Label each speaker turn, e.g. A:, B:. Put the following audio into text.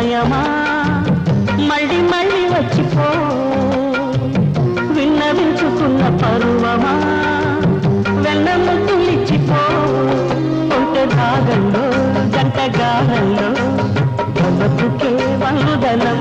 A: ప్రాయమా మళ్ళీ మళ్ళీ వచ్చిపో విన్నవించుకున్న పరువమా వెన్న ముద్దులిచ్చిపో ఒంటె భాగంలో జంట గానంలో బతుకే వందనం